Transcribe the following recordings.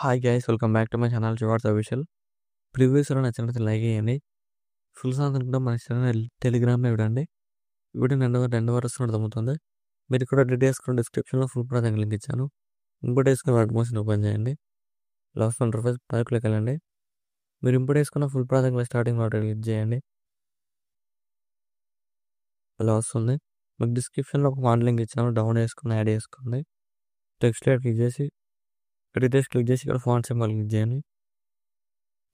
Hi guys welcome back to my channel rewards official. ప్రీవియస్లో నచ్చినట్లయితే like చేయండి. Full songs అనుకుంటే మన ఛానల్ టెలిగ్రామ్లో ఇవ్వండి. వీడియో రెండు వరకు అర్థమవుతుంది. మీరు ఇక్కడ డీటెయిల్స్ డిస్క్రిప్షన్లో ఫుల్ ప్రాజెక్ట్ లింక్ ఇచ్చాను. ఇంపోర్ట్ వేసుకుని వర్క్ మోషన్ ఓపెన్ చేయండి. లాస్ట్ వన్ రూపీస్ ప్యాక్లోకి వెళ్ళండి. మీరు ఇంపోర్ట్ వేసుకున్న ఫుల్ ప్రాజెక్ట్లో స్టార్టింగ్ వాటర్ క్లిక్ చేయండి. అలా వస్తుంది. మీకు డిస్క్రిప్షన్లో ఒక ఫాంట్ లింక్ ఇచ్చాను. డౌన్ వేసుకుని యాడ్ చేసుకోండి. టెక్స్ట్ క్లిక్ చేసి డీటెయిల్స్ క్లిక్ చేసి ఇక్కడ ఫాంట్ సింబల్ క్లిక్ చేయండి.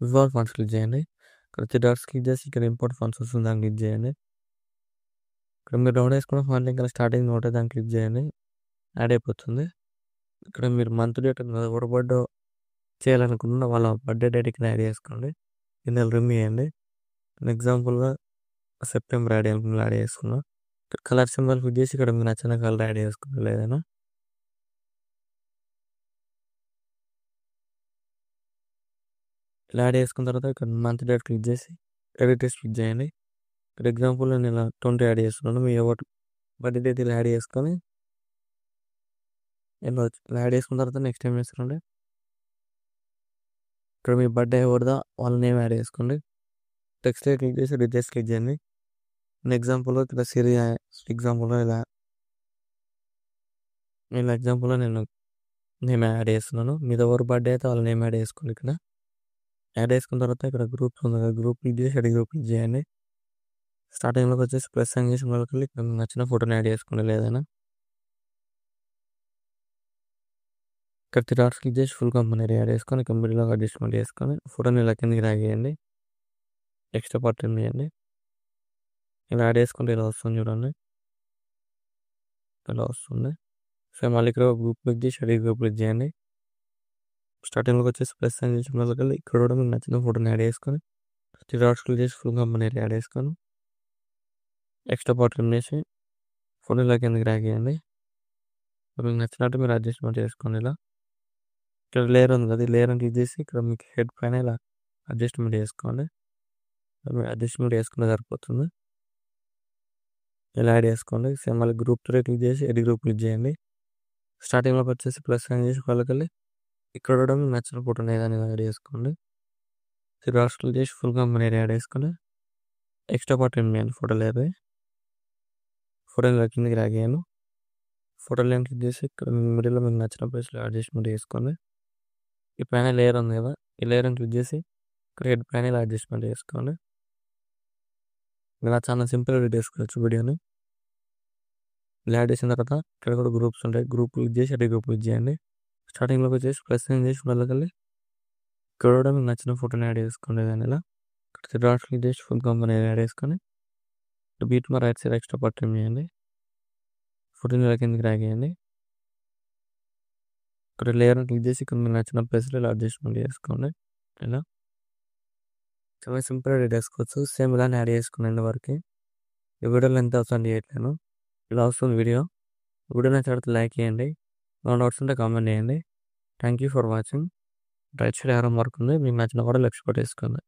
విజువల్ ఫాంట్స్ క్లిక్ చేయండి. ఇక్కడ 3 డాట్స్ క్లిక్ చేసి ఇక్కడ ఇంపోర్ట్ ఫాంట్స్ వస్తుంది, దాన్ని క్లిక్ చేయండి. ఇక్కడ మీరు డౌన్ వేసుకున్న ఫాంట్ లింక్ స్టార్టింగ్ నోట్ దాన్ని క్లిక్ చేయండి. యాడ్ అయిపోతుంది. ఇక్కడ మీరు మంత్ డేట్ ఎవరు బర్త్డే చేయాలనుకున్న వాళ్ళ బర్త్డే డేట్ ఇక్కడ యాడ్ చేసుకోండి. కింద రిమూవ్ చేయండి. ఎగ్జాంపుల్గా సెప్టెంబర్ యాడ్ చేసుకున్నాం. ఇక్కడ కలర్ సింబల్ క్లిక్ చేసి ఇక్కడ మీకు నచ్చిన కలర్ యాడ్ చేసుకోండి. ఏదైనా ఇలా యాడ్ చేసుకున్న తర్వాత ఇక్కడ మంత్ డేట్ క్లిక్ చేసి ఎడిట్ క్లిక్ చేయండి. ఇక్కడ ఎగ్జాంపుల్ నేను ఇలా 20 యాడ్ చేస్తున్నాను. మీ ఎవరు బర్త్డే డేట్ ఇలా యాడ్ చేసుకొని ఇలా యాడ్ చేసుకున్న తర్వాత నెక్స్ట్ ఏం చేస్తారంటే ఇక్కడ మీ బర్త్డే ఎవరిదా వాళ్ళ నేమ్ యాడ్ చేసుకోండి. టెక్స్ట్ క్లిక్ చేసి డీటెయిల్స్ క్లిక్ చేయండి. ఎగ్జాంపుల్లో ఇక్కడ సిరి ఎగ్జాంపుల్లో ఇలా ఎగ్జాంపుల్లో నేను నేమ్ యాడ్ చేస్తున్నాను. మీద ఎవరు బర్త్డే అయితే వాళ్ళ నేమ్ యాడ్ చేసుకోండి. ఇక్కడ యాడ్ చేసుకున్న తర్వాత ఇక్కడ గ్రూప్స్ ఉంది కదా, గ్రూప్ క్లిక్ చేసి గ్రూప్ క్లిక్ చేయండి. స్టార్టింగ్లోకి వచ్చేసి ప్లస్ సైన్ చేసిన వాళ్ళకి ఇక్కడ నచ్చిన ఫోటోని యాడ్ చేసుకోండి. లేదైనా ఇక్కడ 3 డాట్స్ క్లిక్ చేసి ఫుల్ కంపెనీ యాడ్ చేసుకొని కంపెనీలో అడ్జస్ట్మెంట్ చేసుకొని ఫోటోని ఇలా కిందకి డ్రాగ్ చేయండి. ఎక్స్ట్రా పార్ట్ చేయండి. ఇలా యాడ్ చేసుకుంటే ఇలా వస్తుంది చూడండి. ఇలా వస్తుంది. సో మళ్ళీ ఇక్కడ గ్రూప్ క్లిక్ చేసి గ్రూప్ క్లిక్ చేయండి. స్టార్టింగ్లోకి వచ్చేసి ప్లస్ సైన్ చేసిన వాళ్ళకి ఇక్కడ కూడా మీకు నచ్చిన ఫోటోని యాడ్ చేసుకొని 3 డాట్స్ క్లిక్ చేసి ఫుల్ కంపెనీ యాడ్ చేసుకొని ఎక్స్ట్రా పార్ట్ చేసి ఫోటో ఇలా కిందకి డ్రాగ్ చేయండి. మీకు నచ్చినట్టు మీరు అడ్జస్ట్మెంట్ చేసుకోండి. ఇలా ఇక్కడ లేయర్ ఉంది కదా, లేయర్ క్లిక్ చేసి ఇక్కడ మీకు హెడ్ పైన ఇలా అడ్జస్ట్మెంట్ చేసుకోండి. అడ్జస్ట్మెంట్ చేసుకుంటే సరిపోతుంది. ఇలా యాడ్ చేసుకోండి. సేమ్ మళ్ళీ గ్రూప్ 3 క్లిక్ చేసి ఎడి గ్రూప్ క్లిక్ చేయండి. స్టార్టింగ్లోకి వచ్చేసి ప్లస్ సైన్ చేసి వాళ్ళకి ఇక్కడ కూడా మీకు నచ్చిన ఫోటోని ఏదైనా యాడ్ చేసుకోండి. 3 డాట్స్ క్లిక్ చేసి ఫుల్ కంపెనీ యాడ్ చేసుకొని ఎక్స్ట్రా పార్ట్ చేయండి. ఫోటో లేరు ఫోటో కిందకి రాగాను. ఫోటో లైన్ క్లిక్ చేసి ఇక్కడ మిడిల్లో మీకు నచ్చిన ప్లేస్లో అడ్జస్ట్మెంట్ చేసుకోండి. ఈ పైన లేయర్ ఉంది కదా, ఈ లేయర్ క్లిక్ చేసి ఇక్కడ హెడ్ పైన ఇలా అడ్జస్ట్మెంట్ చేసుకోండి. ఇలా చాలా సింపుల్ ఎడిట్ చేసుకోవచ్చు వీడియోని. ఇలా యాడ్ చేసిన తర్వాత ఇక్కడ కూడా గ్రూప్స్ ఉంటాయి, గ్రూప్ క్లిక్ చేసి అదే గ్రూప్ క్లిక్ చేయండి. స్టార్టింగ్లోకి వచ్చేసి ప్లస్ సైన్ చేసి వాళ్ళకి ఇక్కడ కూడా మీకు నచ్చిన ఫోటోని యాడ్ చేసుకోండి. దాని ఇలా ఇక్కడ 3 డాట్స్ క్లిక్ చేసి ఫుల్ కంపెనీ యాడ్ చేసుకొని బీట్ మా రైట్ సైడ్ ఎక్స్ట్రా పార్ట్ చేయండి. ఫోటోని ఇలా కిందకి రాగేయండి. ఇక్కడ లేయర్ క్లిక్ చేసి ఇక్కడ మీకు నచ్చిన ప్లేస్లో ఇలా అడ్జస్ట్మెంట్ చేసుకోండి. ఇలా చాలా సింపుల్ ఎడిట్ చేసుకోవచ్చు. సేమ్ ఇలానే యాడ్ చేసుకునే వరకు ఈ వీడియోలో ఎంత అవసరం చేయట్లేను. ఇలా వస్తుంది వీడియో నచ్చినట్లయితే లైక్ చేయండి. ఏమైనా డౌట్స్ ఉంటే కామెంట్ చేయండి. Thank you for watching. Right side ఎవరో మార్క్ ఉంది, మీకు నచ్చిన కూడా లెఫ్ట్ వేసుకోండి.